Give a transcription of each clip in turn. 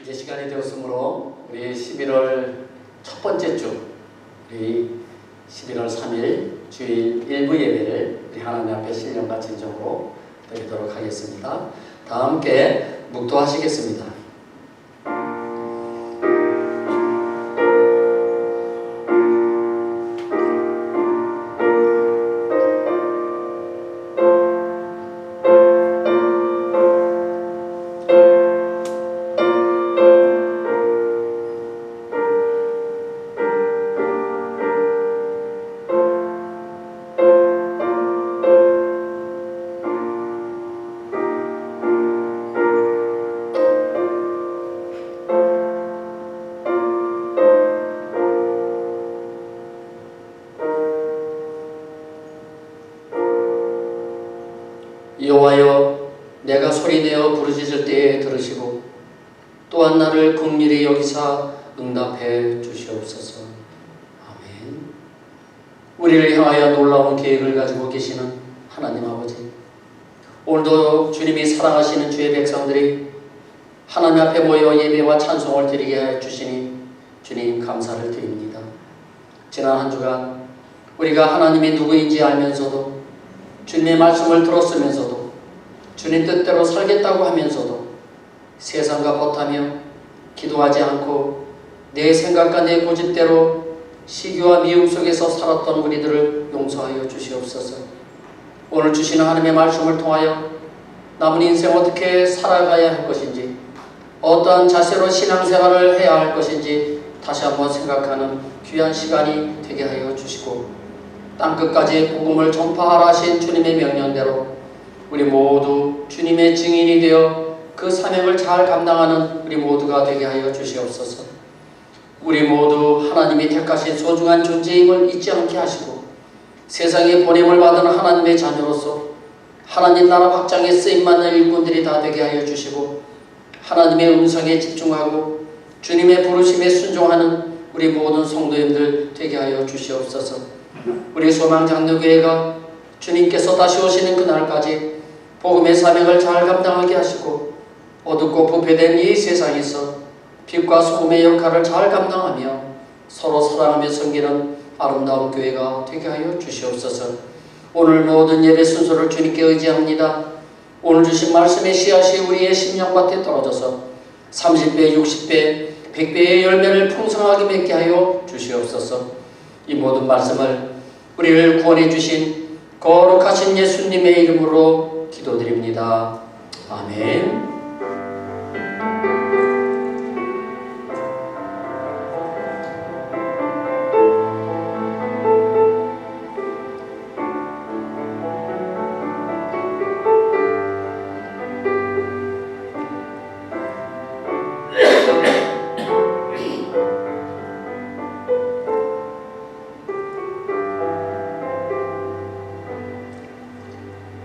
이제 시간이 되었으므로 우리 11월 첫 번째 주, 우리 11월 3일 주일 일부 예배를 우리 하나님 앞에 신령과 진정으로 드리도록 하겠습니다. 다 함께 묵도하시겠습니다. 여호와여, 내가 소리내어 부르짖을 때에 들으시고 또한 나를 긍휼히 여기사 응답해 주시옵소서. 아멘. 우리를 향하여 놀라운 계획을 가지고 계시는 하나님 아버지, 오늘도 주님이 사랑하시는 주의 백성들이 하나님 앞에 모여 예배와 찬송을 드리게 해 주시니 주님 감사를 드립니다. 지난 한 주간 우리가 하나님이 누구인지 알면서도, 주님의 말씀을 들었으면서도, 주님 뜻대로 살겠다고 하면서도 세상과 벗하며 기도하지 않고 내 생각과 내 고집대로 시기와 미움 속에서 살았던 우리들을 용서하여 주시옵소서. 오늘 주시는 하나님의 말씀을 통하여 남은 인생 어떻게 살아가야 할 것인지, 어떠한 자세로 신앙생활을 해야 할 것인지 다시 한번 생각하는 귀한 시간이 되게 하여 주시고, 땅끝까지 복음을 전파하라 하신 주님의 명령대로 우리 모두 주님의 증인이 되어 그 사명을 잘 감당하는 우리 모두가 되게 하여 주시옵소서. 우리 모두 하나님이 택하신 소중한 존재임을 잊지 않게 하시고, 세상에 보냄을 받은 하나님의 자녀로서 하나님 나라 확장에 쓰임받는 일꾼들이 다 되게 하여 주시고, 하나님의 음성에 집중하고 주님의 부르심에 순종하는 우리 모든 성도님들 되게 하여 주시옵소서. 우리 소망장로교회가 주님께서 다시 오시는 그날까지 복음의 사명을 잘 감당하게 하시고, 어둡고 부패된 이 세상에서 빛과 소금의 역할을 잘 감당하며 서로 사랑하며 섬기는 아름다운 교회가 되게 하여 주시옵소서. 오늘 모든 예배 순서를 주님께 의지합니다. 오늘 주신 말씀의 씨앗이 우리의 심령밭에 떨어져서 30배, 60배, 100배의 열매를 풍성하게 맺게 하여 주시옵소서. 이 모든 말씀을 우리를 구원해 주신 거룩하신 예수님의 이름으로 기도드립니다. 아멘.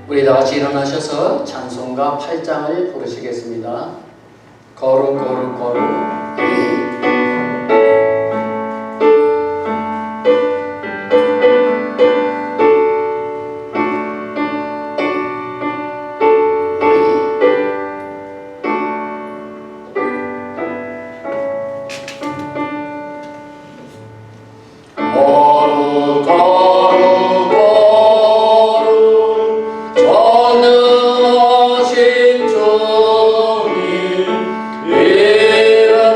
우리 다같이 일어나셔서 찬송가 8장을 부르시겠습니다. 거룩 거룩 거룩. 전능하신 주님, 이름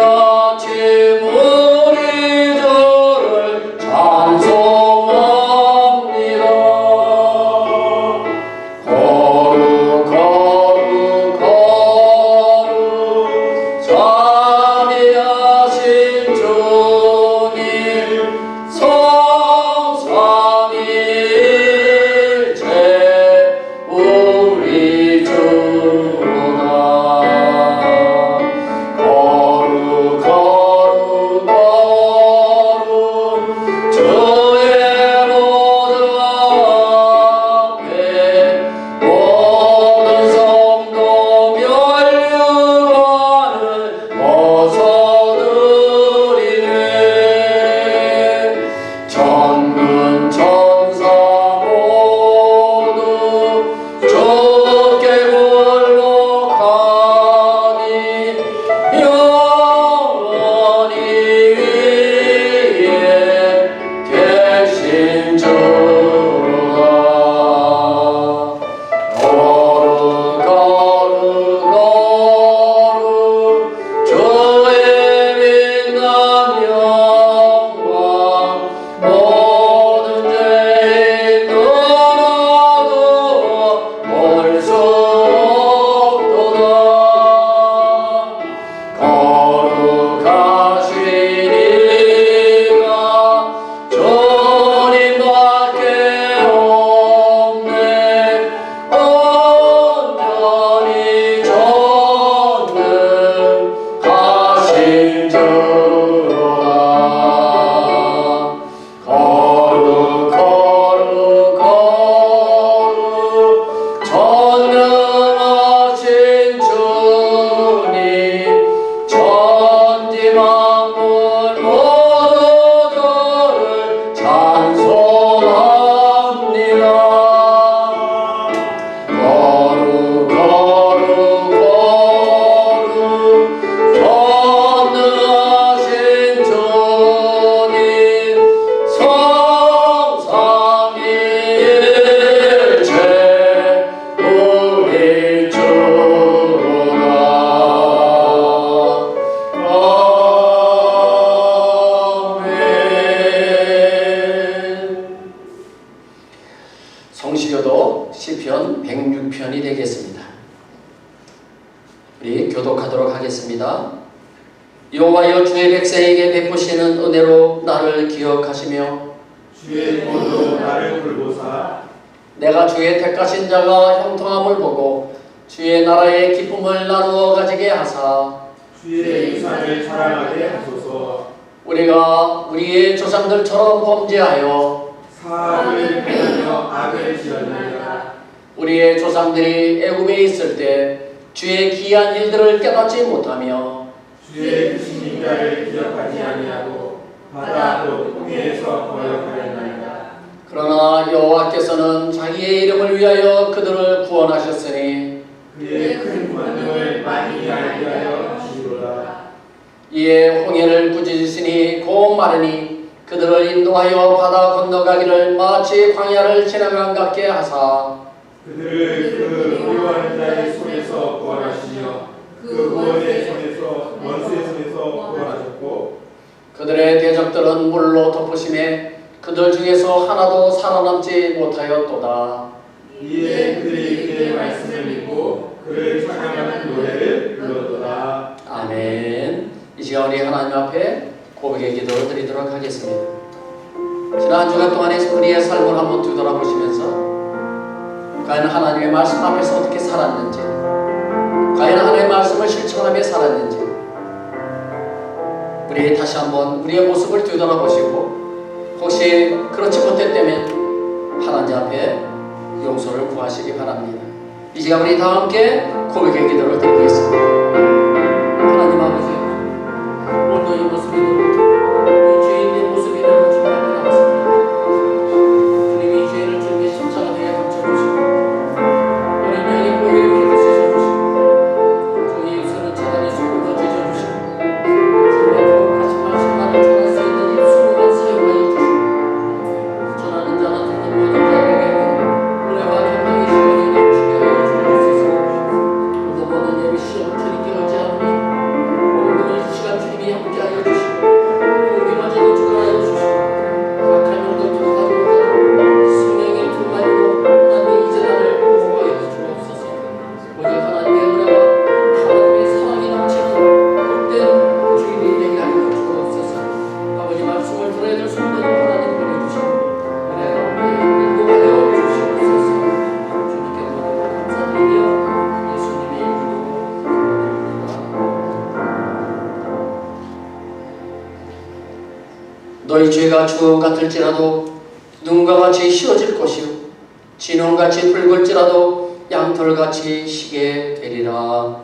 기도드리도록 하겠습니다. 여호와여, 주의 백성에게 베푸시는 은혜로 나를 기억하시며 주의 도로 나를 돌보사 내가 주의 택하신 자가 형통함을 보고 주의 나라의 기쁨을 나누어 가지게 하사 주의 유산을 자랑하게 하소서. 우리가 우리의 조상들처럼 범죄하여 사악을 행하며 악을 지었나이다. 우리의 조상들이 애굽에 있을 때 주의 기이한 일들을 깨닫지 못하며 주의 크신 인자를 기억하지 아니하고 바다 곧 홍해에서 거역하였나이다. 그러나 여호와께서는 자기의 이름을 위하여 그들을 구원하셨으니 그의 큰 권능을 많이 알게 하여 주시로다. 이에 홍해를 꾸짖으시니 곧 마르니 그들을 인도하여 바다 건너가기를 마치 광야를 지나간 같게 하사 그들을 그 보유하는 자의 손에서 구원하시며 그 구원의 손에서 원수의 손에서 구원하셨고 그들의 대적들은 물로 덮으심에 그들 중에서 하나도 살아남지 못하였도다. 이에 그들이 그의 말씀을 믿고 그를 찬양하는 노래를 불렀도다. 아멘. 이 시간 우리 하나님 앞에 고백의 기도를 드리도록 하겠습니다. 지난 한 주간 동안의 우리의 삶을 한번 뒤돌아보시면서 과연 하나님의 말씀 앞에서 어떻게 살았는지, 과연 하나님의 말씀을 실천하며 살았는지, 우리 다시 한번 우리의 모습을 뒤돌아보시고 혹시 그렇지 못했다면 하나님 앞에 용서를 구하시기 바랍니다. 이 시간 우리 다 함께 고백의 기도를 드리겠습니다. 하나님 아버지, 오늘도 이 모습이대로 이 죄인의 모습이대로 주님 앞에 나왔습니다. 주님 이 죄를 주님의 십자가 되게 감춰주시고 어린 양의 보혈을 이렇게 씻어주시고 종의 육선을 차단히 수고로 제쳐주시고 주님의 거룩하신 말씀만을 전할 수 있는 입술로만 사용하여 주시고 전하는 자나 듣는 모든 자에게 은혜와 평강의 시간이 넘치게 하여 주옵소서. 오늘 모든 예배 시험 주님께 의지하오니 오늘 이 시간 주님이 함께하여 주시고 공기마저도 주관하여 주시고 악한 영도 통과하고 성령의 충만으로 하나님의 이 재단을 보호하여 주옵소서. 오직 하나님의 은혜와 하나님의 사랑이 넘치는 복된 주님이 되게 하여 주옵소서. 아버지 말씀을 들어야 될 손들을 하나님 보내주시고 은혜 가운데 인도하여 주시옵소서. 주님께 모든 감사드리며 예수님의 이름으로 너희 죄가 주홍 같을지라도 눈과 같이 휘어질 것이요 진홍같이 붉을지라도 양털같이 희게 되리라.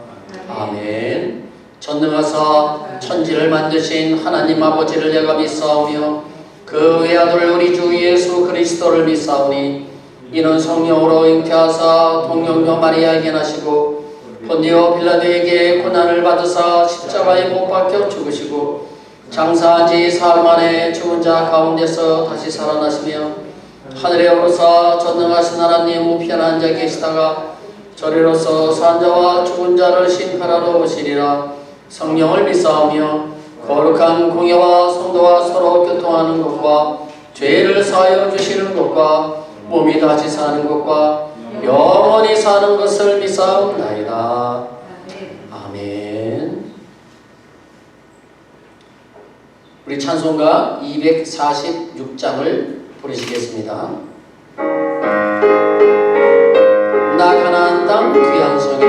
아멘. 전능하사 천지를 만드신 하나님 아버지를 내가 믿사오며 그 외아들 우리 주 예수 그리스도를 믿사오니 이는 성령으로 잉태하사 동정녀 마리아에게 나시고 본디오 빌라도에게 고난을 받으사 십자가에 못 박혀 죽으시고 장사한 지 사흘 만에 죽은 자 가운데서 다시 살아나시며 하늘에 오르사 전능하신 하나님 우편에 앉아 계시다가 저리로서 산 자와 죽은 자를 심판하러 오시리라. 성령을 믿사오며 거룩한 공예와 성도와 서로 교통하는 것과 죄를 사하여 주시는 것과 몸이 다시 사는 것과 영원히 사는 것을 믿사옵나이다. 아멘. 우리 찬송가 246장을 부르시겠습니다. 나 가나안 땅 귀한 성에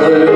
그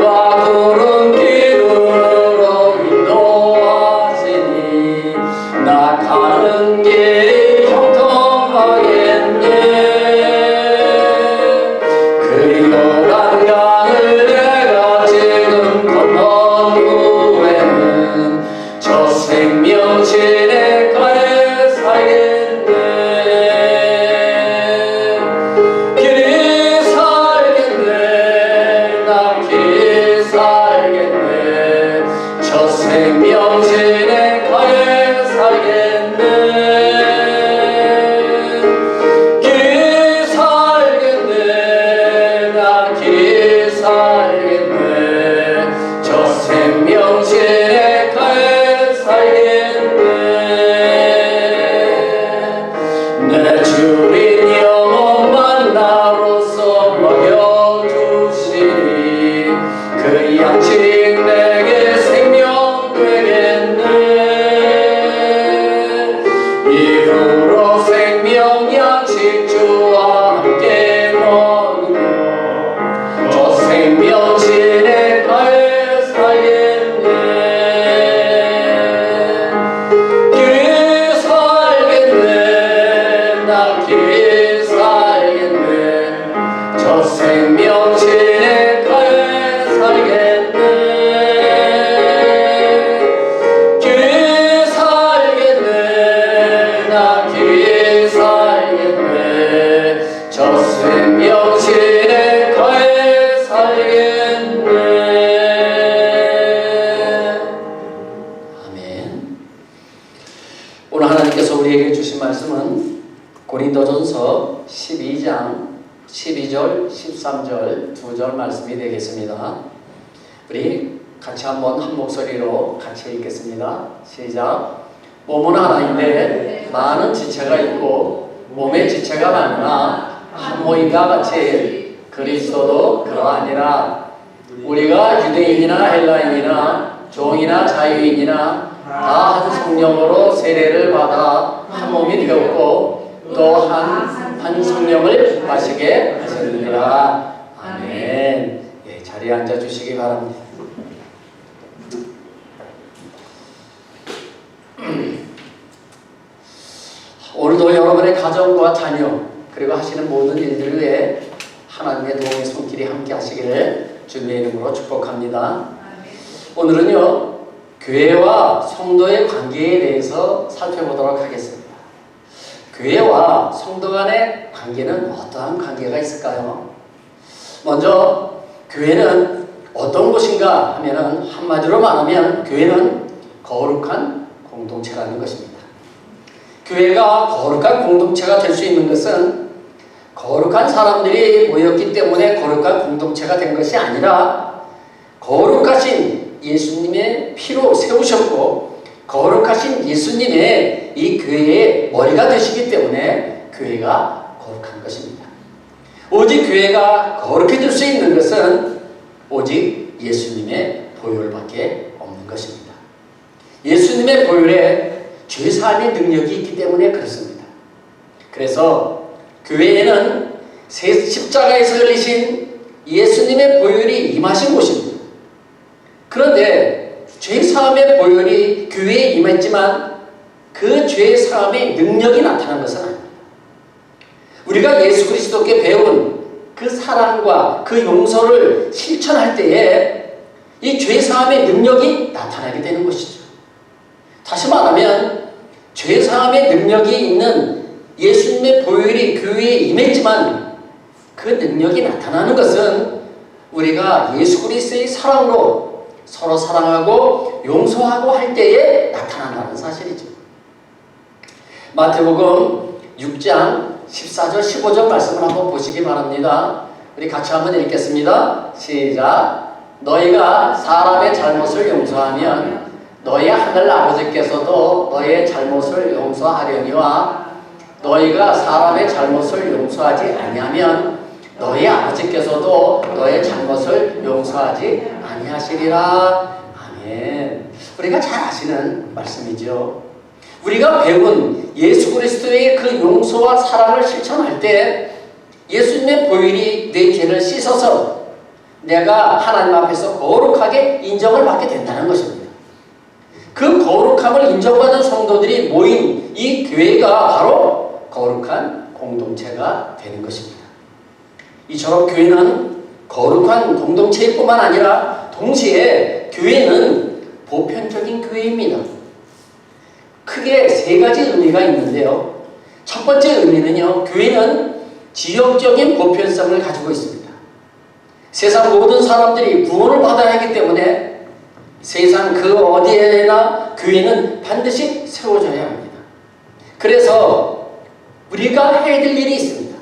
그 양식 내게 생명 되겠네. 이후로 생명 양식 주와 함께 먹으며 저 생명 지내가에 살겠네. 길 살겠네. 나 길 살겠네. 저 생명 지내가에 살겠네. 길 살겠네. 나 길 살겠네. 저 생명 지내가에 살겠네. 아멘. 오늘 하나님께서 우리에게 주신 말씀은 고린도전서 12장 12절, 13절 두 절 말씀이 되겠습니다. 우리 같이 한번 한 목소리로 같이 읽겠습니다. 시작. 몸은 하나인데 많은 지체가 있고 몸의 지체가 많으나 한 모임과 같이 그리스도도 그러하니라. 우리가 유대인이나 헬라인이나 종이나 자유인이나 다 한 성령으로 세례를 받아 한 몸이 되었고 또 한 성령을 마시게 하셨느니라. 아멘. 예, 자리에 앉아 주시기 바랍니다. 오늘도 여러분의 가정과 자녀 그리고 하시는 모든 일들 위해 하나님의 도움의 손길이 함께 하시기를 주님의 이름으로 축복합니다. 오늘은요 교회와 성도의 관계에 대해서 살펴보도록 하겠습니다. 교회와 성도 간의 관계는 어떠한 관계가 있을까요? 먼저 교회는 어떤 곳인가 하면은 한마디로 말하면 교회는 거룩한 공동체라는 것입니다. 교회가 거룩한 공동체가 될 수 있는 것은 거룩한 사람들이 모였기 때문에 거룩한 공동체가 된 것이 아니라 거룩하신 예수님의 피로 세우셨고 거룩하신 예수님의 이 교회의 머리가 되시기 때문에 교회가 거룩한 것입니다. 오직 교회가 거룩해질 수 있는 것은 오직 예수님의 보혈밖에 없는 것입니다. 예수님의 보혈에 죄사함의 능력이 있기 때문에 그렇습니다. 그래서 교회에는 십자가에서 흘리신 예수님의 보혈이 임하신 곳입니다. 그런데 죄사함의 보혈이 교회에 임했지만 그 죄사함의 능력이 나타난 것은 아닙니다. 우리가 예수 그리스도께 배운 그 사랑과 그 용서를 실천할 때에 이 죄사함의 능력이 나타나게 되는 것이죠. 다시 말하면 죄사함의 능력이 있는 예수님의 보혈이 교회에 임했지만 그 능력이 나타나는 것은 우리가 예수 그리스도의 사랑으로 서로 사랑하고 용서하고 할 때에 나타난다는 사실이죠. 마태복음 6장 14절 15절 말씀을 한번 보시기 바랍니다. 우리 같이 한번 읽겠습니다. 시작. 너희가 사람의 잘못을 용서하면 너희 하늘 아버지께서도 너희의 잘못을 용서하려니와 너희가 사람의 잘못을 용서하지 아니하면 너희 아버지께서도 너의 잘못을 용서하지 아니하시리라. 아멘. 우리가 잘 아시는 말씀이죠. 우리가 배운 예수 그리스도의 그 용서와 사랑을 실천할 때 예수님의 보혈이 내 죄를 씻어서 내가 하나님 앞에서 거룩하게 인정을 받게 된다는 것입니다. 그 거룩함을 인정받은 성도들이 모인 이 교회가 바로 거룩한 공동체가 되는 것입니다. 이처럼 교회는 거룩한 공동체일 뿐만 아니라 동시에 교회는 보편적인 교회입니다. 크게 세 가지 의미가 있는데요. 첫 번째 의미는요, 교회는 지역적인 보편성을 가지고 있습니다. 세상 모든 사람들이 구원을 받아야 하기 때문에 세상 그 어디에나 교회는 반드시 세워져야 합니다. 그래서 우리가 해야 될 일이 있습니다.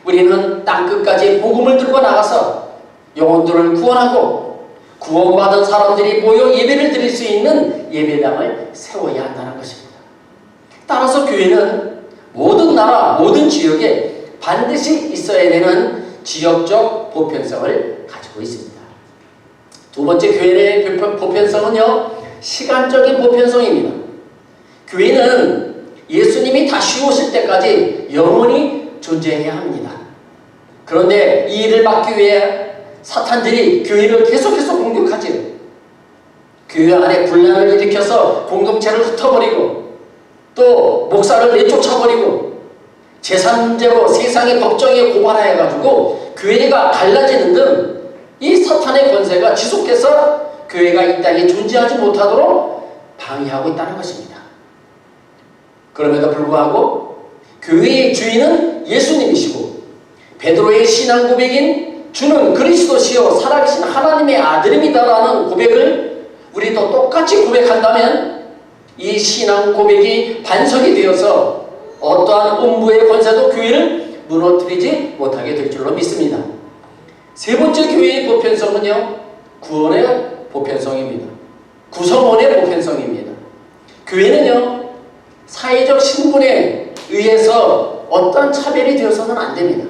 우리는 땅끝까지 복음을 들고 나가서 영혼들을 구원하고 구원받은 사람들이 모여 예배를 드릴 수 있는 예배당을 세워야 한다는 것입니다. 따라서 교회는 모든 나라, 모든 지역에 반드시 있어야 되는 지역적 보편성을 가지고 있습니다. 두 번째 교회의 보편성은요, 시간적인 보편성입니다. 교회는 예수님이 다시 오실 때까지 영원히 존재해야 합니다. 그런데 이 일을 막기 위해 사탄들이 교회를 계속해서 공격하지요. 교회 안에 분란을 일으켜서 공동체를 흩어버리고 또 목사를 내쫓아버리고 재산 문제로 세상의 법정에 고발해가지고 교회가 갈라지는 등 이 사탄의 권세가 지속해서 교회가 이 땅에 존재하지 못하도록 방해하고 있다는 것입니다. 그럼에도 불구하고 교회의 주인은 예수님이시고 베드로의 신앙 고백인 주는 그리스도시요 살아계신 하나님의 아들입니다라는 고백을 우리도 똑같이 고백한다면 이 신앙 고백이 반석이 되어서 어떠한 음부의 권세도 교회를 무너뜨리지 못하게 될 줄로 믿습니다. 세 번째 교회의 보편성은요, 구원의 보편성입니다. 구성원의 보편성입니다. 교회는요, 사회적 신분에 의해서 어떤 차별이 되어서는 안 됩니다.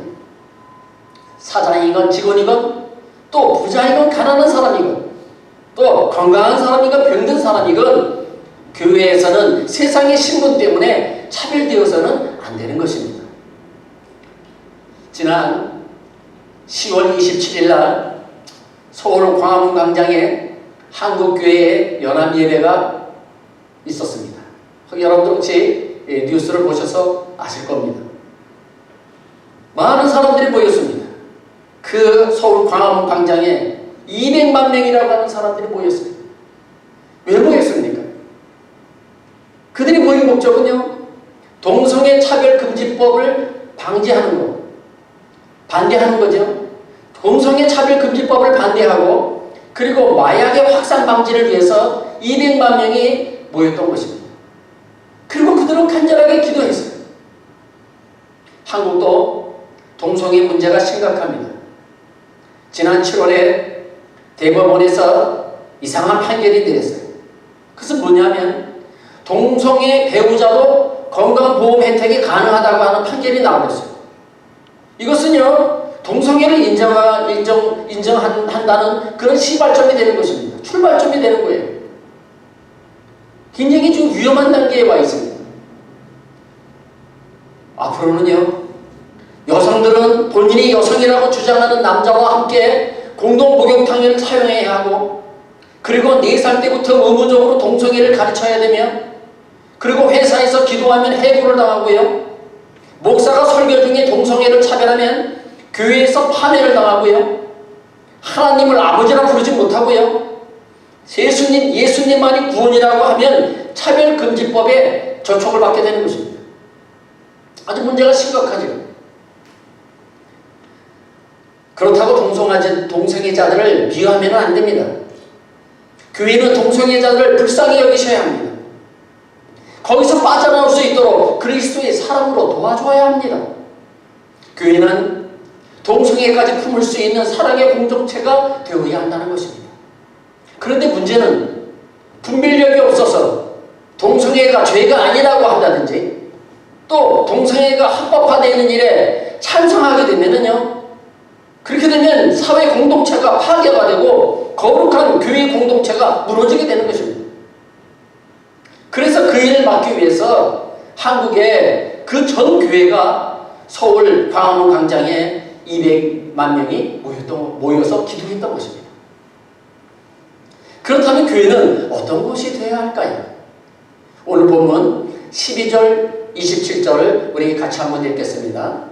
사장이건 직원이건 또 부자이건 가난한 사람이건 또 건강한 사람이건 병든 사람이건 교회에서는 세상의 신분 때문에 차별되어서는 안 되는 것입니다. 지난 10월 27일 날 서울 광화문 광장에 한국교회의 연합예배가 있었습니다. 여러분들 혹시 뉴스를 보셔서 아실 겁니다. 많은 사람들이 모였습니다. 그 서울 광화문 광장에 200만 명이라고 하는 사람들이 모였습니다. 왜 모였습니까? 그들이 모인 목적은요, 동성애 차별금지법을 방지하는 것, 반대하는 거죠. 동성애 차별금지법을 반대하고 그리고 마약의 확산 방지를 위해서 200만 명이 모였던 것입니다. 그리고 그들은 간절하게 기도했어요. 한국도 동성애 문제가 심각합니다. 지난 7월에 대법원에서 이상한 판결이 내렸어요. 그것은 뭐냐면 동성애 배우자도 건강보험 혜택이 가능하다고 하는 판결이 나와버렸어요. 이것은요, 동성애를 인정한다는 그런 시발점이 되는 것입니다. 출발점이 되는 거예요. 굉장히 좀 위험한 단계에 와 있습니다. 앞으로는요, 여성들은 본인이 여성이라고 주장하는 남자와 함께 공동 목욕탕을 사용해야 하고 그리고 4살 때부터 의무적으로 동성애를 가르쳐야 되며 그리고 회사에서 기도하면 해고를 당하고요. 목사가 설교 중에 동성애를 차별하면 교회에서 파면을 당하고요. 하나님을 아버지라 부르지 못하고요. 예수님만이 구원이라고 하면 차별금지법에 저촉을 받게 되는 것입니다. 아주 문제가 심각하죠. 그렇다고 동성애자들을 미워하면 안 됩니다. 교회는 동성애자들을 불쌍히 여기셔야 합니다. 거기서 빠져나올 수 있도록 그리스도의 사랑으로 도와줘야 합니다. 교회는 동성애까지 품을 수 있는 사랑의 공동체가 되어야 한다는 것입니다. 그런데 문제는 분별력이 없어서 동성애가 죄가 아니라고 한다든지 또 동성애가 합법화되는 일에 찬성하게 되면은요, 그렇게 되면 사회 공동체가 파괴가 되고 거룩한 교회 공동체가 무너지게 되는 것입니다. 그래서 그 일을 막기 위해서 한국의 그 전 교회가 서울 광화문 광장에 200만 명이 모여서 기도했던 것입니다. 그렇다면 교회는 어떤 곳이 되어야 할까요? 오늘 본문 12절, 27절을 우리 같이 한번 읽겠습니다.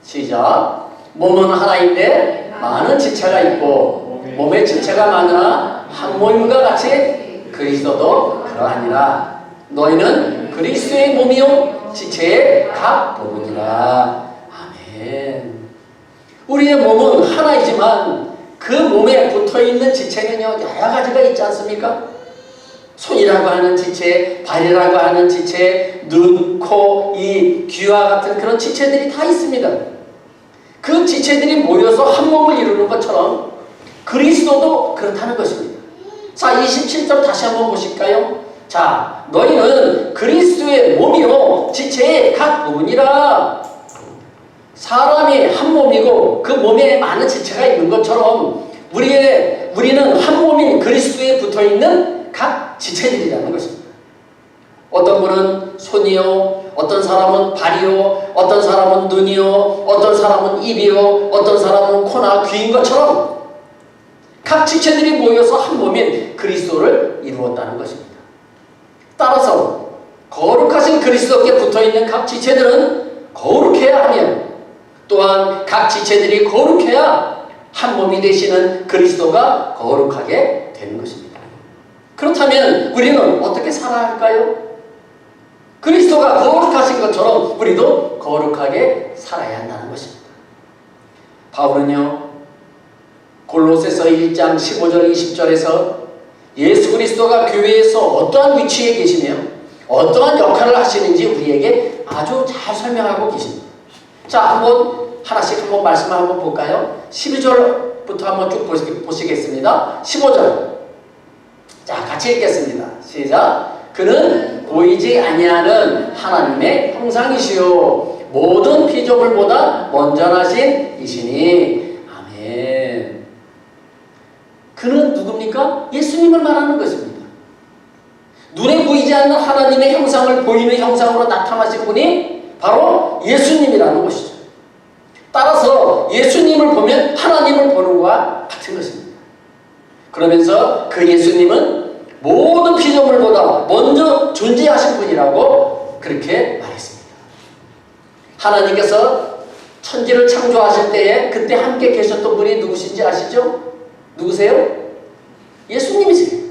시작. 몸은 하나인데 많은 지체가 있고 몸에 지체가 많으나 한 몸과 같이 그리스도도 그러하니라. 너희는 그리스도의 몸이요 지체의 각 부분이라. 아멘. 우리의 몸은 하나이지만 그 몸에 붙어있는 지체는요, 여러 가지가 있지 않습니까? 손이라고 하는 지체, 발이라고 하는 지체, 눈, 코, 이, 귀와 같은 그런 지체들이 다 있습니다. 그 지체들이 모여서 한 몸을 이루는 것처럼 그리스도도 그렇다는 것입니다. 자, 27절 다시 한번 보실까요? 자, 너희는 그리스도의 몸이요 지체의 각 부분이라. 사람이 한 몸이고 그 몸에 많은 지체가 있는 것처럼 우리는 그리스도에 붙어있는 각 지체들이라는 것입니다. 어떤 분은 손이요, 어떤 사람은 발이요, 어떤 사람은 눈이요, 어떤 사람은 입이요, 어떤 사람은 코나 귀인 것처럼 각 지체들이 모여서 한 몸인 그리스도를 이루었다는 것입니다. 따라서 거룩하신 그리스도께 붙어있는 각 지체들은 거룩해야 하며 또한 각 지체들이 거룩해야 한 몸이 되시는 그리스도가 거룩하게 되는 것입니다. 그렇다면 우리는 어떻게 살아야 할까요? 그리스도가 거룩하신 것처럼 우리도 거룩하게 살아야 한다는 것입니다. 바울은요, 골로새서 1장 15절 20절에서 예수 그리스도가 교회에서 어떠한 위치에 계시며 어떠한 역할을 하시는지 우리에게 아주 잘 설명하고 계십니다. 자, 하나씩 한번 말씀을 한번 볼까요? 12절부터 한번 쭉 보시겠습니다. 15절. 자, 같이 읽겠습니다. 시작. 그는 보이지 아니하는 하나님의 형상이시요 모든 피조물보다 먼저나신 이시니. 아멘. 그는 누굽니까? 예수님을 말하는 것입니다. 눈에 보이지 않는 하나님의 형상을 보이는 형상으로 나타나신 분이 바로 예수님이라는 것이죠. 따라서 예수님을 보면 하나님을 보는 것과 같은 것입니다. 그러면서 그 예수님은 모든 피조물보다 먼저 존재하신 분이라고 그렇게 말했습니다. 하나님께서 천지를 창조하실 때에 그때 함께 계셨던 분이 누구신지 아시죠? 누구세요? 예수님이세요.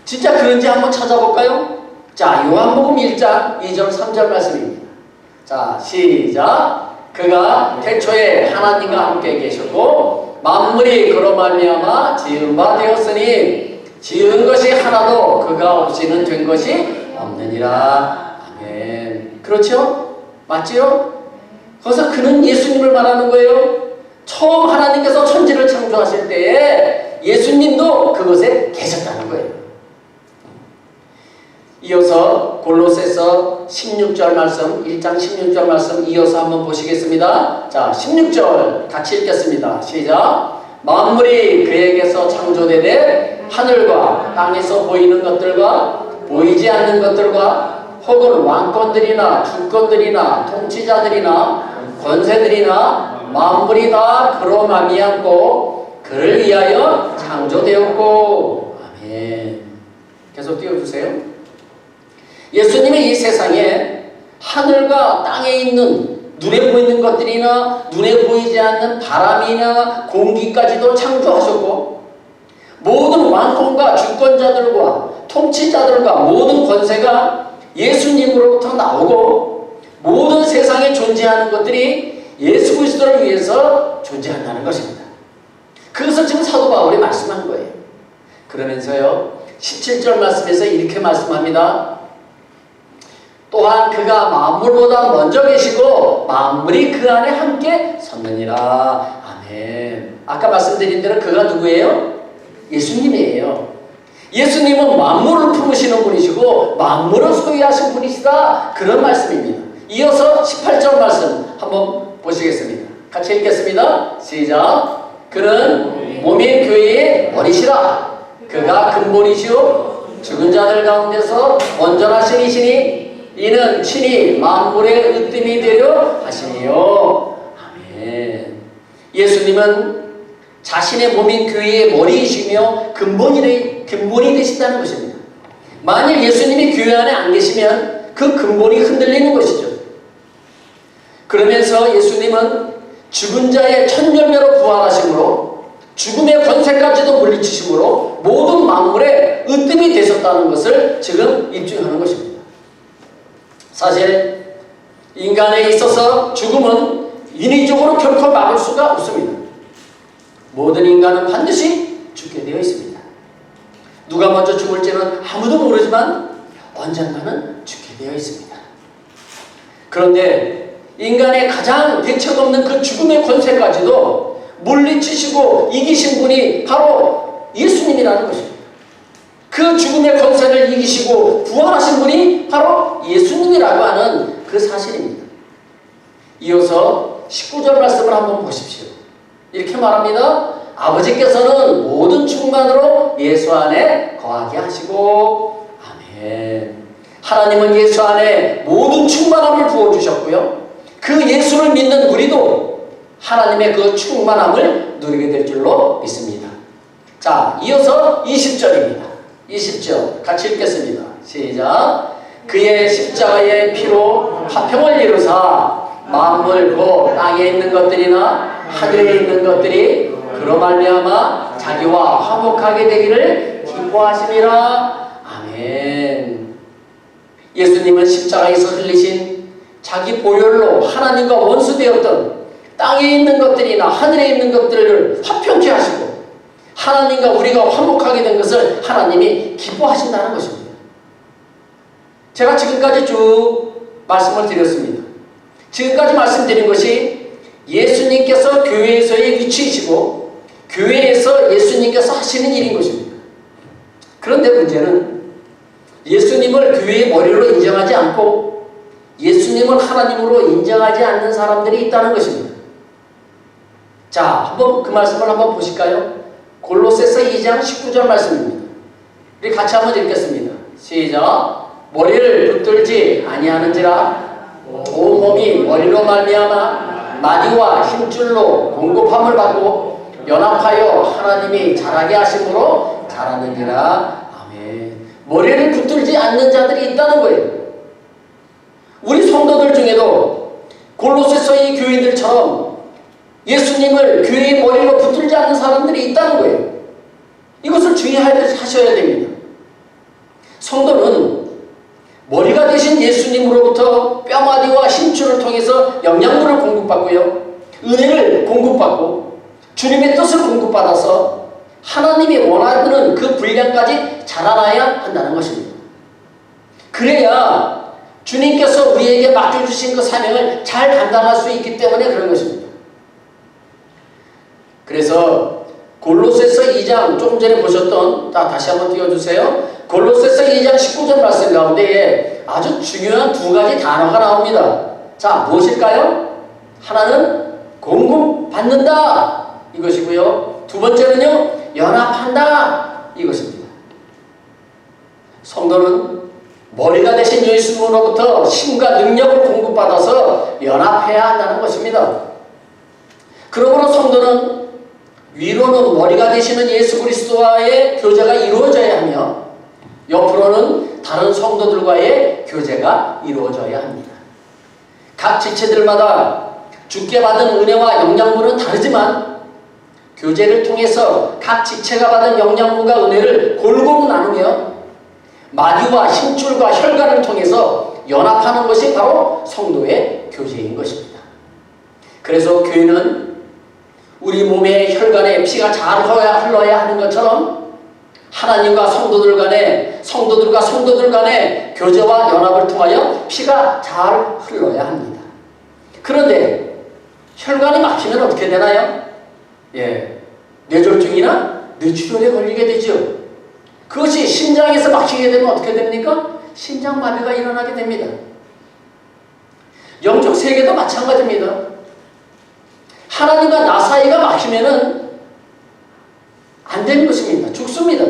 진짜 그런지 한번 찾아볼까요? 자, 요한복음 1장 2절 3절 말씀입니다. 자, 시작. 그가 태초에 하나님과 함께 계셨고 만물이 그로 말미암아 지은 바 되었으니 지은 것이 하나도 그가 없이는 된 것이 없느니라. 아멘. 그렇죠? 맞지요? 그래서 그는 예수님을 말하는 거예요. 처음 하나님께서 천지를 창조하실 때에 예수님도 그곳에 계셨다는 거예요. 이어서 골로새서 16절 말씀, 1장 16절 말씀 이어서 한번 보시겠습니다. 자, 16절 같이 읽겠습니다. 시작. 만물이 그에게서 창조되되 하늘과 땅에서 보이는 것들과 보이지 않는 것들과 혹은 왕권들이나 주권들이나 통치자들이나 권세들이나 만물이 다 그로 말미암고 그를 위하여 창조되었고. 아멘. 계속 띄워주세요. 예수님의 이 세상에 하늘과 땅에 있는 눈에 보이는 것들이나 눈에 보이지 않는 바람이나 공기까지도 창조하셨고 모든 왕권과 주권자들과 통치자들과 모든 권세가 예수님으로부터 나오고 모든 세상에 존재하는 것들이 예수 그리스도를 위해서 존재한다는 것입니다. 그것을 지금 사도 바울이 말씀한 거예요. 그러면서요 17절 말씀에서 이렇게 말씀합니다. 또한 그가 만물보다 먼저 계시고 만물이 그 안에 함께 섰느니라. 아멘. 아까 말씀드린 대로 그가 누구예요? 예수님이에요. 예수님은 만물을 품으시는 분이시고 만물을 소유하신 분이시다. 그런 말씀입니다. 이어서 18절 말씀 한번 보시겠습니다. 같이 읽겠습니다. 시작. 그는 몸인 교회의 머리시라. 그가 근본이시오 죽은 자들 가운데서 온전하신 이시니 이는 친히 만물의 으뜸이 되려 하시니요. 아멘. 예수님은 자신의 몸인 교회의 머리이시며 근본이 되신다는 것입니다. 만일 예수님이 교회 안에 안 계시면 그 근본이 흔들리는 것이죠. 그러면서 예수님은 죽은 자의 첫 열매로 부활하심으로 죽음의 권세까지도 물리치심으로 모든 만물의 으뜸이 되셨다는 것을 지금 입증하는 것입니다. 사실 인간에 있어서 죽음은 인위적으로 결코 막을 수가 없습니다. 모든 인간은 반드시 죽게 되어 있습니다. 누가 먼저 죽을지는 아무도 모르지만 언젠가는 죽게 되어 있습니다. 그런데 인간의 가장 대책 없는 그 죽음의 권세까지도 물리치시고 이기신 분이 바로 예수님이라는 것입니다. 그 죽음의 권세를 이기시고 부활하신 분이 바로 예수님이라고 하는 그 사실입니다. 이어서 19절 말씀을 한번 보십시오. 이렇게 말합니다. 아버지께서는 모든 충만으로 그리스도 예수 안에 거하게 하시고. 아멘. 하나님은 예수 안에 모든 충만함을 부어주셨고요. 그 예수를 믿는 우리도 하나님의 그 충만함을 누리게 될 줄로 믿습니다. 자, 이어서 20절입니다. 20절 같이 읽겠습니다. 시작. 그의 십자가의 피로 화평을 이루사 만물 곧 땅에 있는 것들이나 하늘에 있는 것들이 그로 말미암아 자기와 화목하게 되기를 기뻐하심이라. 아멘. 예수님은 십자가에서 흘리신 자기 보혈로 하나님과 원수되었던 땅에 있는 것들이나 하늘에 있는 것들을 화평케 하시고 하나님과 우리가 화목하게 된 것을 하나님이 기뻐하신다는 것입니다. 제가 지금까지 쭉 말씀을 드렸습니다. 지금까지 말씀드린 것이 예수님께서 교회에서의 위치이시고 교회에서 예수님께서 하시는 일인 것입니다. 그런데 문제는 예수님을 교회의 머리로 인정하지 않고 예수님을 하나님으로 인정하지 않는 사람들이 있다는 것입니다. 자, 한번 그 말씀을 한번 보실까요? 골로새서 2장 19절 말씀입니다. 우리 같이 한번 읽겠습니다. 시작. 머리를 붙들지 아니하는지라 온몸이 머리로 말미암아 마디와 힘줄로 공급함을 받고 연합하여 하나님이 자라게 하심으로 자라느니라. 아멘. 머리를 붙들지 않는 자들이 있다는 거예요. 우리 성도들 중에도 골로새서의 교인들처럼 예수님을 교회의 머리로 붙들지 않는 사람들이 있다는 거예요. 이것을 주의하셔야 됩니다. 성도는 머리가 되신 예수님으로부터 뼈마디와 힘줄을 통해서 영양분을 공급받고요. 은혜를 공급받고 주님의 뜻을 공급받아서 하나님이 원하는 그 분량까지 자라나야 한다는 것입니다. 그래야 주님께서 우리에게 맡겨주신 그 사명을 잘 감당할 수 있기 때문에 그런 것입니다. 그래서 골로새서 2장 조금 전에 보셨던, 다시 한번 띄워주세요. 골로새서 2장 19절 말씀 가운데 아주 중요한 두 가지 단어가 나옵니다. 자, 무엇일까요? 하나는 공급받는다 이것이고요. 두 번째는요, 연합한다 이것입니다. 성도는 머리가 되신 예수님으로부터 힘과 능력을 공급받아서 연합해야 한다는 것입니다. 그러므로 성도는 위로는 머리가 되시는 예수 그리스도와의 교제가 이루어져야 하며 옆으로는 다른 성도들과의 교제가 이루어져야 합니다. 각 지체들마다 주께 받은 은혜와 영양분은 다르지만 교제를 통해서 각 지체가 받은 영양분과 은혜를 골고루 나누며 마디와 힘줄과 혈관을 통해서 연합하는 것이 바로 성도의 교제인 것입니다. 그래서 교회는 우리 몸의 혈관에 피가 잘 흘러야 하는 것처럼 하나님과 성도들과 성도들 간의 교제와 연합을 통하여 피가 잘 흘러야 합니다. 그런데 혈관이 막히면 어떻게 되나요? 뇌졸중이나 뇌출혈에 걸리게 되죠. 그것이 심장에서 막히게 되면 어떻게 됩니까? 심장마비가 일어나게 됩니다. 영적 세계도 마찬가지입니다. 하나님과 나 사이가 막히면은 안 되는 것입니다. 죽습니다.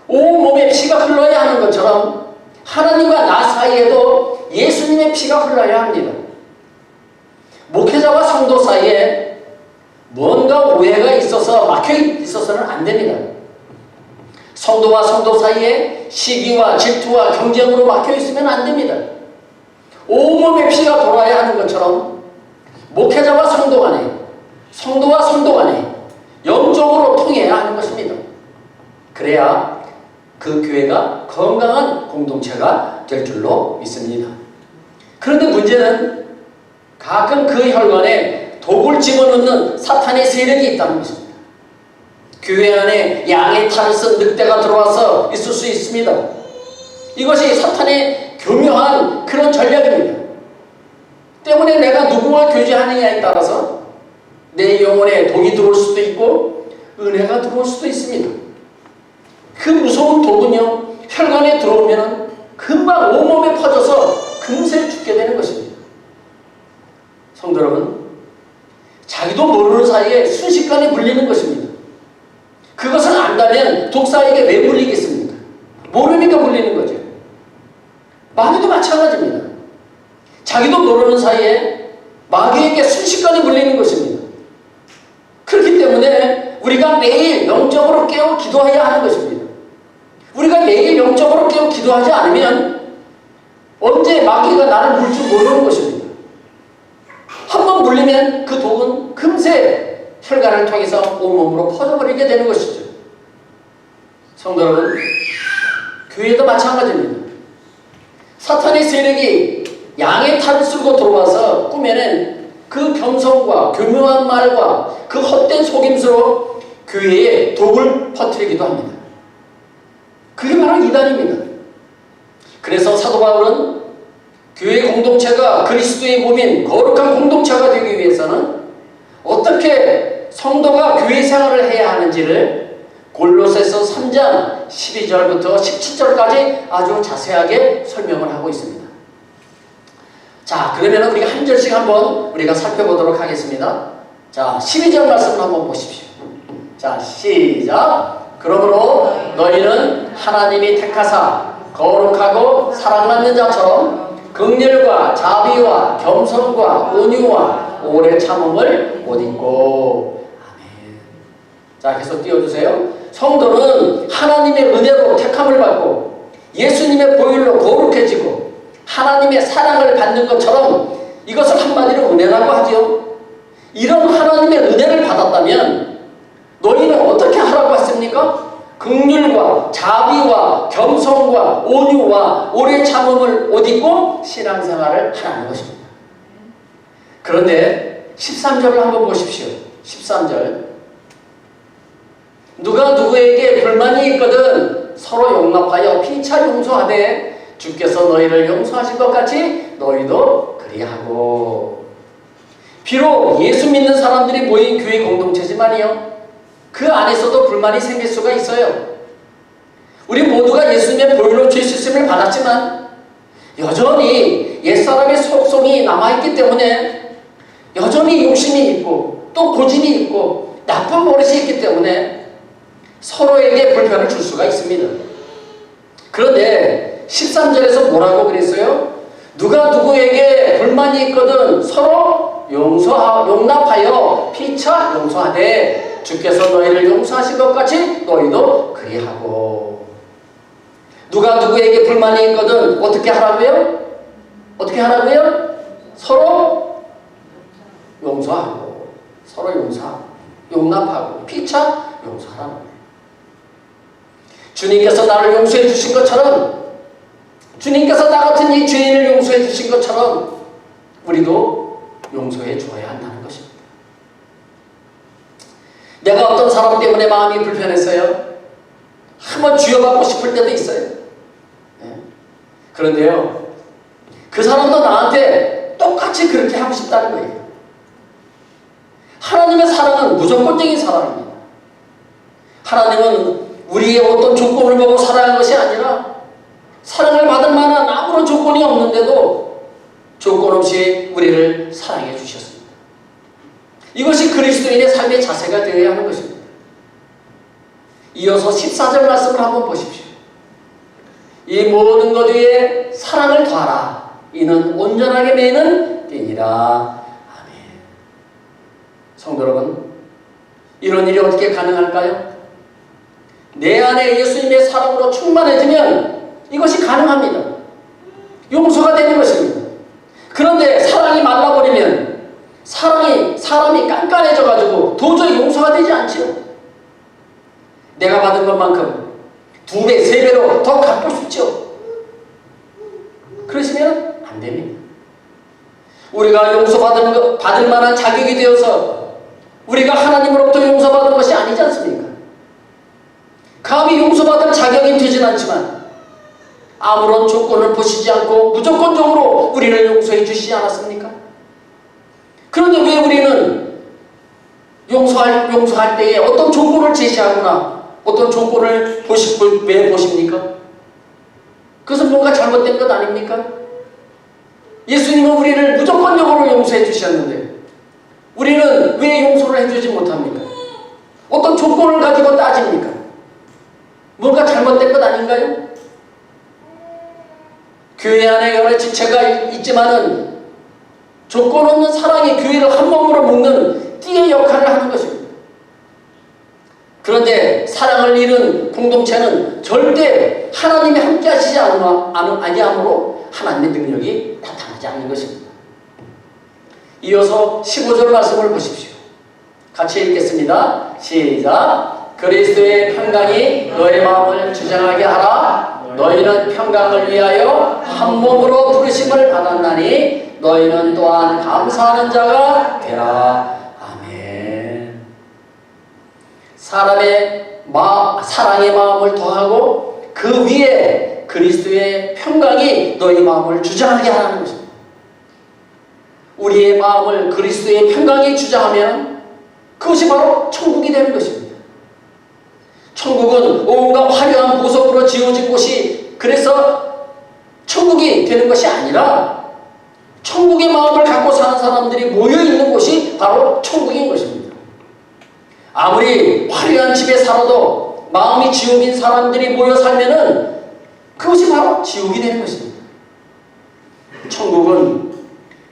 온몸에 피가 흘러야 하는 것처럼 하나님과 나 사이에도 예수님의 피가 흘러야 합니다. 목회자와 성도 사이에 뭔가 오해가 있어서 막혀 있어서는 안 됩니다. 성도와 성도 사이에 시기와 질투와 경쟁으로 막혀 있으면 안 됩니다. 온몸에 피가 돌아야 하는 것처럼 목회자와 성도 간에, 성도와 성도 간에 영적으로 통해야 하는 것입니다. 그래야 그 교회가 건강한 공동체가 될 줄로 믿습니다. 그런데 문제는 가끔 그 혈관에 독을 집어넣는 사탄의 세력이 있다는 것입니다. 교회 안에 양의 탈을 쓴 늑대가 들어와서 있을 수 있습니다. 이것이 사탄의 교묘한 그런 전략입니다. 때문에 내가 누구와 교제하느냐에 따라서 내 영혼에 독이 들어올 수도 있고 은혜가 들어올 수도 있습니다. 그 무서운 독은요, 혈관에 들어오면 금방 온몸에 퍼져서 금세 죽게 되는 것입니다. 성도 여러분, 자기도 모르는 사이에 순식간에 물리는 것입니다. 그것을 안다고 모른다면 독사에게 왜 물리겠습니까? 모르니까 물리는 거죠. 마귀도 마찬가지입니다. 자기도 모르는 사이에 마귀에게 순식간에 물리는 것입니다. 그렇기 때문에 우리가 매일 영적으로 깨어 기도해야 하는 것입니다. 우리가 매일 영적으로 깨어 기도하지 않으면 언제 마귀가 나를 물 줄 모르는 것입니다. 한번 물리면 그 독은 금세 혈관을 통해서 온몸으로 퍼져버리게 되는 것이죠. 성도 여러분, 교회도 마찬가지입니다. 사탄의 세력이 양의 탈을 쓸고 들어와서 꿈에는 그 겸손과 교묘한 말과 그 헛된 속임수로 교회에 독을 퍼뜨리기도 합니다. 그게 바로 이단입니다. 그래서 사도 바울은 교회 공동체가 그리스도의 몸인 거룩한 공동체가 되기 위해서는 어떻게 성도가 교회 생활을 해야 하는지를 골로새서 3장 12절부터 17절까지 아주 자세하게 설명을 하고 있습니다. 자, 그러면 우리가 한 절씩 한번 우리가 살펴보도록 하겠습니다. 자, 12절 말씀을 한번 보십시오. 자, 시작. 그러므로 너희는 하나님이 택하사 거룩하고 사랑받는 자처럼 긍휼과 자비와 겸손과 온유와 오래 참음을 못 잊고. 아멘. 자, 계속 띄워주세요. 성도는 하나님의 은혜로 택함을 받고 예수님의 보혈로 거룩해지고 하나님의 사랑을 받는 것처럼 이것을 한마디로 은혜라고 하죠. 이런 하나님의 은혜를 받았다면 너희는 어떻게 하라고 했습니까? 긍휼과 자비와 겸손과 온유와 오래 참음을 옷 입고 신앙생활을 하라는 것입니다. 그런데 13절을 한번 보십시오. 13절. 누가 누구에게 불만이 있거든 서로 용납하여 피차 용서하되 주께서 너희를 용서하신 것 같이 너희도 그리하고. 비록 예수 믿는 사람들이 모인 교회 공동체지만요, 그 안에서도 불만이 생길 수가 있어요. 우리 모두가 예수님의 보혈로 죄 씻음을 받았지만 여전히 옛사람의 속성이 남아있기 때문에 여전히 욕심이 있고 또 고집이 있고 나쁜 버릇이 있기 때문에 서로에게 불편을 줄 수가 있습니다. 그런데 13절에서 뭐라고 그랬어요? 누가 누구에게 불만이 있거든 서로 용납하여 피차 용서하되 주께서 너희를 용서하신 것 같이 너희도 그리하고. 누가 누구에게 불만이 있거든 어떻게 하라고요? 어떻게 하라고요? 서로 용서하고, 서로 용서하고, 용납하고, 피차 용서하라고. 주님께서 나를 용서해 주신 것처럼, 주님께서 나 같은 이 죄인을 용서해 주신 것처럼 우리도 용서해 줘야 한다는 것입니다. 내가 어떤 사람 때문에 마음이 불편했어요. 한번 쥐어받고 싶을 때도 있어요. 그런데요, 그 사람도 나한테 똑같이 그렇게 하고 싶다는 거예요. 하나님의 사랑은 무조건적인 사랑입니다. 하나님은 우리의 어떤 조건을 보고 사랑하는 것이 아니라 사랑을 받을 만한 아무런 조건이 없는데도 조건 없이 우리를 사랑해 주셨습니다. 이것이 그리스도인의 삶의 자세가 되어야 하는 것입니다. 이어서 14절 말씀을 한번 보십시오. 이 모든 것 위에 사랑을 더하라. 이는 온전하게 매는 띠니라. 아멘. 성도 여러분, 이런 일이 어떻게 가능할까요? 내 안에 예수님의 사랑으로 충만해지면 이것이 가능합니다. 용서가 되는 것입니다. 그런데 사랑이 말라버리면 사람이 깐깐해져가지고 도저히 용서가 되지 않지요. 내가 받은 것만큼 2배, 3배로 더 갚고 싶죠. 그러시면 안 됩니다. 우리가 받을 만한 자격이 되어서 우리가 하나님으로부터 용서받은 것이 아니지 않습니까? 감히 용서받을 자격이 되진 않지만 아무런 조건을 보시지 않고 무조건적으로 우리를 용서해 주시지 않았습니까? 그런데 왜 우리는 용서할 때에 어떤 조건을 제시하거나 어떤 조건을 왜 보십니까? 그것은 뭔가 잘못된 것 아닙니까? 예수님은 우리를 무조건적으로 용서해 주셨는데 우리는 왜 용서를 해주지 못합니까? 어떤 조건을 가지고 따집니까? 뭔가 잘못된 것 아닌가요? 교회 안에 여러 지체가 있지만은 조건 없는 사랑이 교회를 한 몸으로 묶는 띠의 역할을 하는 것입니다. 그런데 사랑을 잃은 공동체는 절대 하나님이 함께 하시지 아니하므로 하나님의 능력이 나타나지 않는 것입니다. 이어서 15절 말씀을 보십시오. 같이 읽겠습니다. 시작. 그리스도의 평강이 너의 마음을 주장하게 하라. 너희는 평강을 위하여 한 몸으로 부르심을 받았나니 너희는 또한 감사하는 자가 되라. 아멘. 사람의 사랑의 마음을 더하고 그 위에 그리스도의 평강이 너희 마음을 주장하게 하라는 것입니다. 우리의 마음을 그리스도의 평강이 주장하면 그것이 바로 천국이 되는 것입니다. 천국은 온갖 화려한 보석으로 지어진 곳이 그래서 천국이 되는 것이 아니라 천국의 마음을 갖고 사는 사람들이 모여있는 곳이 바로 천국인 것입니다. 아무리 화려한 집에 살아도 마음이 지옥인 사람들이 모여 살면은 그것이 바로 지옥이 되는 것입니다. 천국은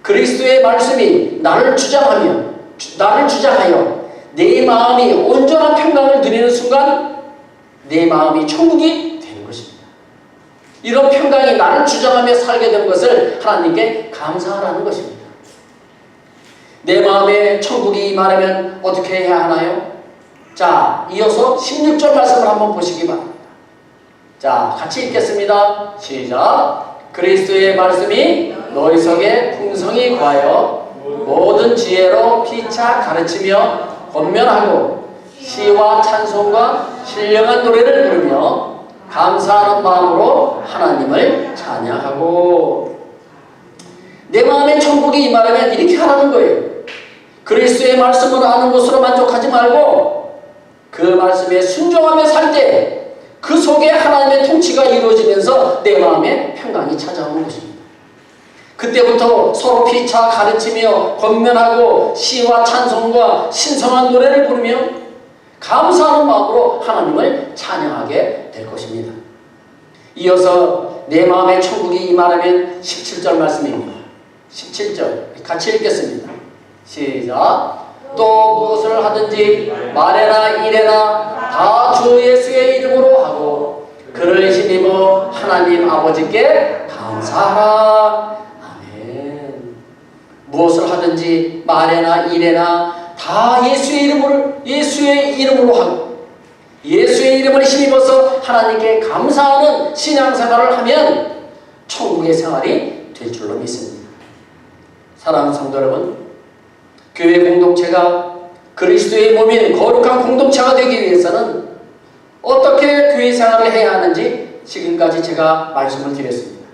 그리스도의 말씀이 나를 주장하여 내 마음이 온전한 평강을 누리는 순간 내 마음이 천국이 되는 것입니다. 이런 평강이 나를 주장하며 살게 된 것을 하나님께 감사하라는 것입니다. 내 마음에 천국이 임하려면 어떻게 해야 하나요? 자, 이어서 16절 말씀을 한번 보시기 바랍니다. 자, 같이 읽겠습니다. 시작. 그리스도의 말씀이 너희 속에 풍성히 구하여 모든 지혜로 피차 가르치며 권면하고 시와 찬송과 신령한 노래를 부르며 감사하는 마음으로 하나님을 찬양하고. 내 마음에 천국이 임하려면 이렇게 하라는 거예요. 그리스도의 말씀을 아는 것으로 만족하지 말고 그 말씀에 순종하며 살 때 그 속에 하나님의 통치가 이루어지면서 내 마음에 평강이 찾아오는 것입니다. 그때부터 서로 피차 가르치며 권면하고 시와 찬송과 신성한 노래를 부르며 감사하는 마음으로 하나님을 찬양하게 될 것입니다. 이어서 내 마음에 천국이 임하려면 17절 말씀입니다. 17절 같이 읽겠습니다. 시작. 또 무엇을 하든지 말에나 일에나 다 주 예수의 이름으로 하고 그를 힘입어 하나님 아버지께 감사하라. 아멘. 무엇을 하든지 말에나 일에나 다 예수의 이름으로 하고 예수의 이름을 힘입어서 하나님께 감사하는 신앙생활을 하면 천국의 생활이 될 줄로 믿습니다. 사랑하는 성도 여러분, 교회 공동체가 그리스도의 몸인 거룩한 공동체가 되기 위해서는 어떻게 교회 생활을 해야 하는지 지금까지 제가 말씀을 드렸습니다.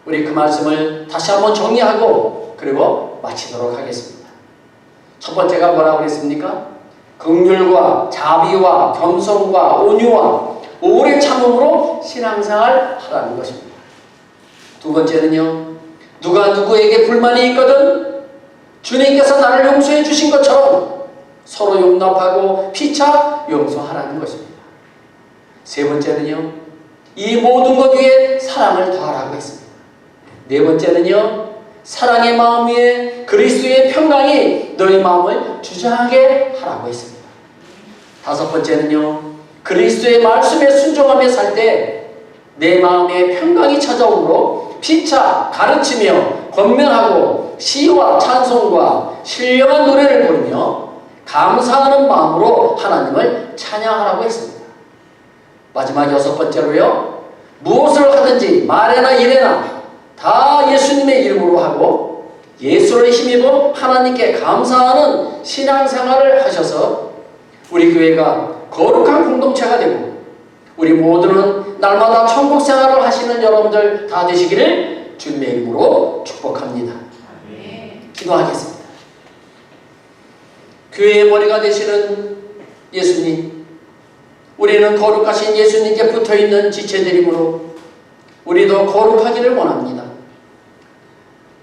우리 그 말씀을 다시 한번 정리하고 그리고 마치도록 하겠습니다. 첫 번째가 뭐라고 그랬습니까? 긍휼과 자비와 겸손과 온유와 오래 참음으로 신앙생활 하라는 것입니다. 두 번째는요, 누가 누구에게 불만이 있거든 주님께서 나를 용서해 주신 것처럼 서로 용납하고 피차 용서하라는 것입니다. 세 번째는요, 이 모든 것 위에 사랑을 더하라고 했습니다. 네 번째는요, 사랑의 마음 위에 그리스도의 평강이 너희 마음을 주장하게 하라고 했습니다. 다섯 번째는요, 그리스도의 말씀에 순종하며 살 때 내 마음에 평강이 찾아오므로 피차 가르치며 권면하고 시와 찬송과 신령한 노래를 부르며 감사하는 마음으로 하나님을 찬양하라고 했습니다. 마지막 여섯 번째로요, 무엇을 하든지 말에나 일에나 다 예수님의 이름으로 하고 예수를 힘입어 하나님께 감사하는 신앙생활을 하셔서 우리 교회가 거룩한 공동체가 되고 우리 모두는 날마다 천국 생활을 하시는 여러분들 다 되시기를 주님의 이름으로 축복합니다. 기도하겠습니다. 교회의 머리가 되시는 예수님, 우리는 거룩하신 예수님께 붙어있는 지체들이므로 우리도 거룩하기를 원합니다.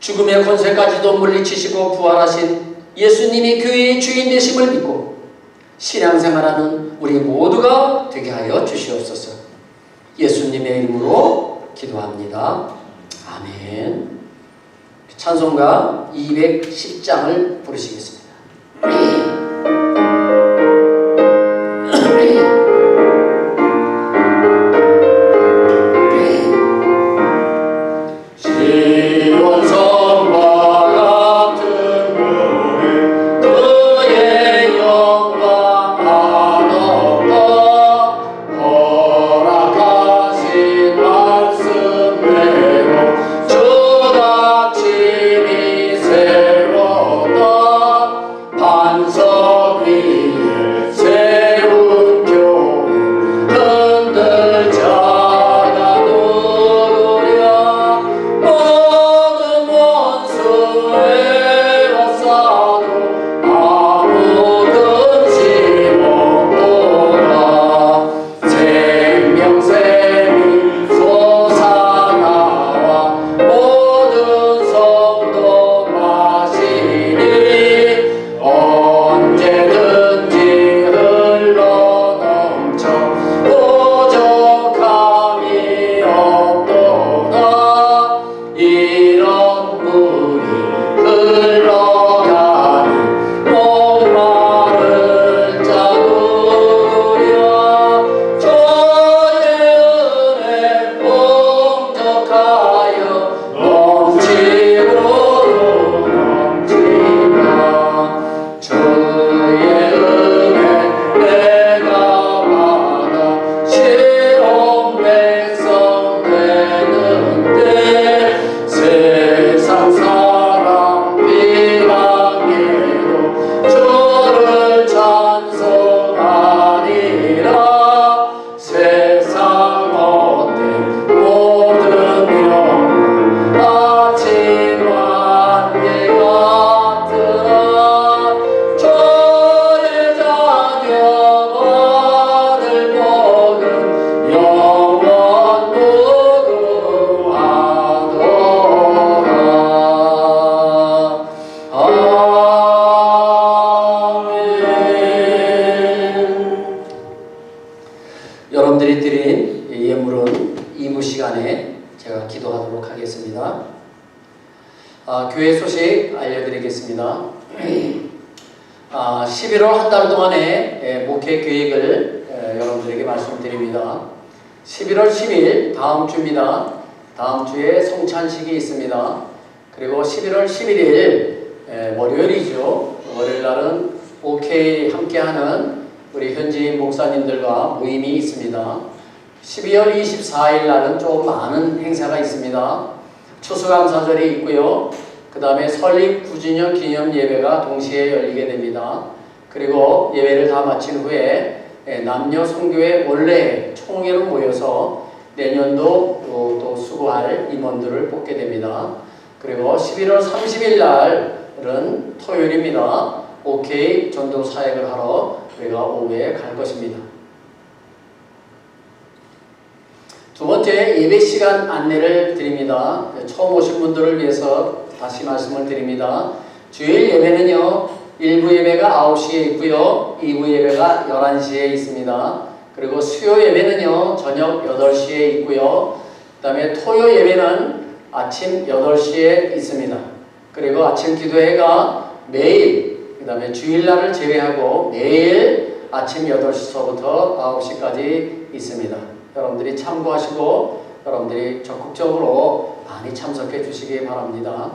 죽음의 권세까지도 물리치시고 부활하신 예수님이 교회의 주인 되심을 믿고 신앙생활하는 우리 모두가 되게 하여 주시옵소서. 예수님의 이름으로 기도합니다. 아멘. 찬송가 210장을 부르시겠습니다. 여러분들이 드린 예물은 2부 시간에 제가 기도하도록 하겠습니다. 교회 소식 알려드리겠습니다. 11월 한 달 동안의 목회 계획을 여러분들에게 말씀드립니다. 11월 10일 다음 주입니다. 다음 주에 성찬식이 있습니다. 그리고 11월 11일 월요일이죠. 월요일 날은 OK 함께하는 우리 현지인 목사님들과 모임이 있습니다. 12월 24일 날은 좀 많은 행사가 있습니다. 추수감사절이 있고요. 그 다음에 설립 9주년 기념 예배가 동시에 열리게 됩니다. 그리고 예배를 다 마친 후에 남녀 선교회 원래 총회로 모여서 내년도 또 수고할 임원들을 뽑게 됩니다. 그리고 11월 30일 날은 토요일입니다. OK 전도 사역을 하러 우리가 오후에 갈 것입니다. 두 번째 예배 시간 안내를 드립니다. 처음 오신 분들을 위해서 다시 말씀을 드립니다. 주일 예배는요 1부 예배가 9시에 있고요 2부 예배가 11시에 있습니다. 그리고 수요 예배는요 저녁 8시에 있고요 그 다음에 토요 예배는 아침 8시에 있습니다. 그리고 아침 기도회가 매일 그 다음에 주일날을 제외하고 매일 아침 8시서부터 9시까지 있습니다. 여러분들이 참고하시고 여러분들이 적극적으로 많이 참석해 주시기 바랍니다.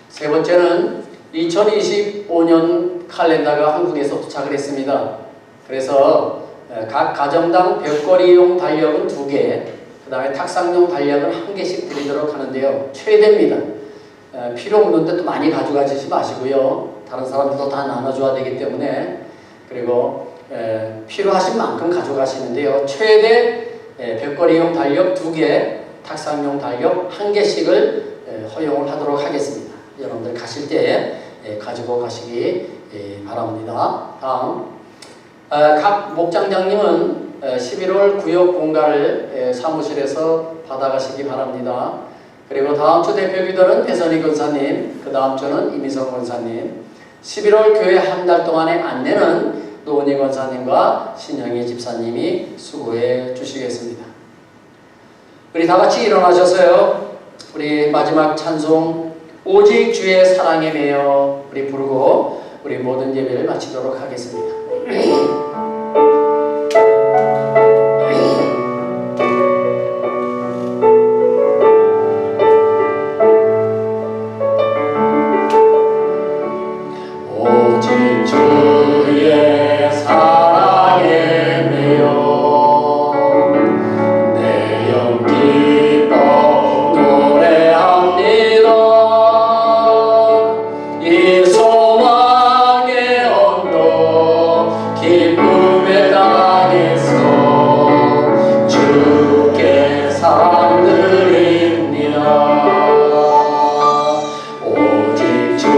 세 번째는 2025년 칼렌더가 한국에서 도착을 했습니다. 그래서 각 가정당 벽걸이용 달력은 2개, 그 다음에 탁상용 달력은 1개씩 드리도록 하는데요. 최대입니다. 필요 없는데 또 많이 가져가지 마시고요. 다른 사람들도 다 나눠줘야 되기 때문에 그리고 필요하신 만큼 가져가시는데요. 최대 벽걸이용 달력 2개, 탁상용 달력 1개씩을 허용을 하도록 하겠습니다. 여러분들 가실 때 가지고 가시기 바랍니다. 다음 각 목장장님은 11월 구역 공가를 사무실에서 받아가시기 바랍니다. 그리고 다음 주 대표기도는 배선희 권사님, 그 다음 주는 이미성 권사님. 11월 교회 한 달 동안의 안내는 노은희 권사님과 신영희 집사님이 수고해 주시겠습니다. 우리 다 같이 일어나셔서요. 우리 마지막 찬송 오직 주의 사랑에 매여 우리 부르고 우리 모든 예배를 마치도록 하겠습니다. 오직 주의 사랑에 매여 내 영 기뻐 노래합니다. 이 소망의 언덕 기쁨의 땅에서 주께 사랑 드립니다. 오직 주의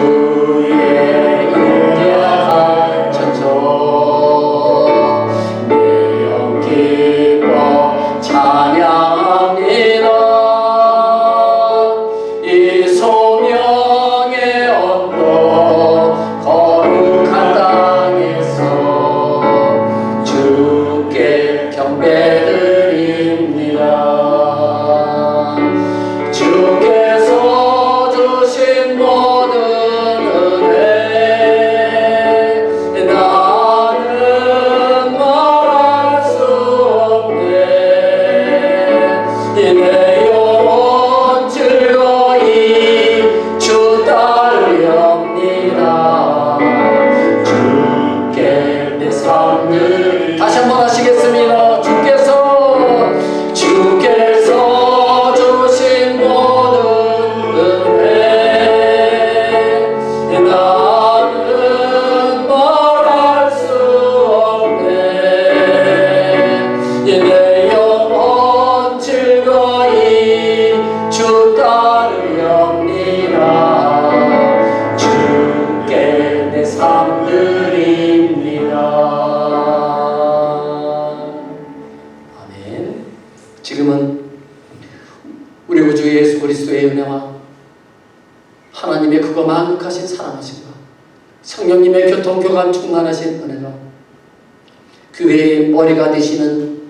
다시 한번 하시겠습니다. 주께서 주신 모든 은혜 나는 말할 수 없네. 내 영혼 즐거이 주 따르렵니다. 주께 내 삶 드립니다. 지금은 우리 구주 예수 그리스도의 은혜와 하나님의 그거 만극하신 사랑하심과 성령님의 교통교감 충만하신 은혜가 교회의 머리가 되시는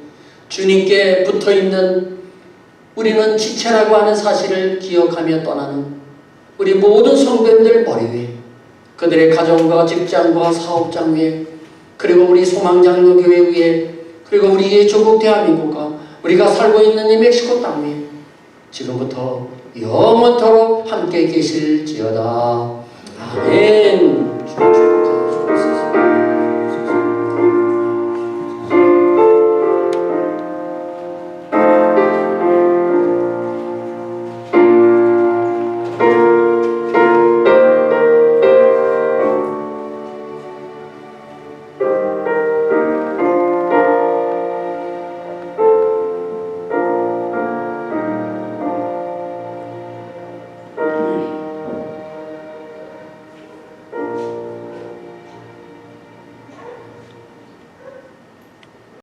주님께 붙어있는 우리는 지체라고 하는 사실을 기억하며 떠나는 우리 모든 성도님들 머리 위에 그들의 가정과 직장과 사업장 위에 그리고 우리 소망장로교회 위에 그리고 우리의 조국 대한민국과 우리가 살고 있는 이 멕시코 땅 위에 지금부터 영원토록 함께 계실지어다. 아멘.